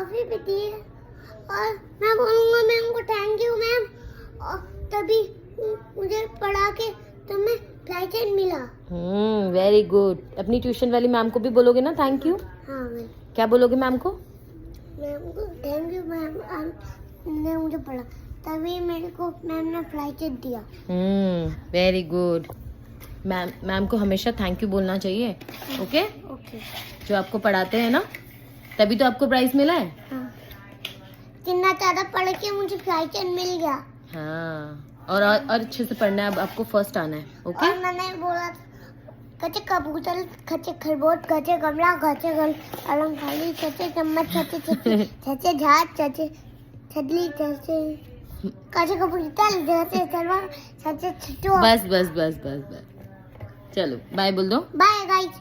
Toffee भी दी है और मैं बोलूँगा मैम को थैंक यू मैम, और तभी मुझे पढ़ा के तुम्हें फ्लाई चार्ट मिला। Very good. अपनी ट्यूशन वाली मैम को भी बोलोगे ना थैंक यू? हाँ मैम। क्या बोलोगे मैम को? मैम को थैंक यू मैम, ने मुझे पढ़ा तभी मेरे को मैम ने फ्लाई चार्ट दिया। Very good. मैम को हमेशा थैंक यू बोलना चाहिए। Okay okay. जो आपको पढ़ाते हैं ना, तभी तो आपको प्राइज मिला है। हाँ, कितना ज्यादा पढ़ के मुझे फ्लाई चार्ट मिल गया। हाँ, और अच्छे से पढ़ना है। अब आपको फर्स्ट आना है। ओके। और मैंने बोला कच्चे कबूतर, कच्चे खरगोश, कच्चे गमला, कच्चे गल अलंग खाली, कच्चे चम्मच, कच्चे छतरी, कच्चे झाड़, कच्चे छतरी, कच्चे कच्चे कबूतर, कच्चे तलवार, कच्चे छुट्टू। बस बस बस बस बस, चलो बाय बोल दो। Bye guys.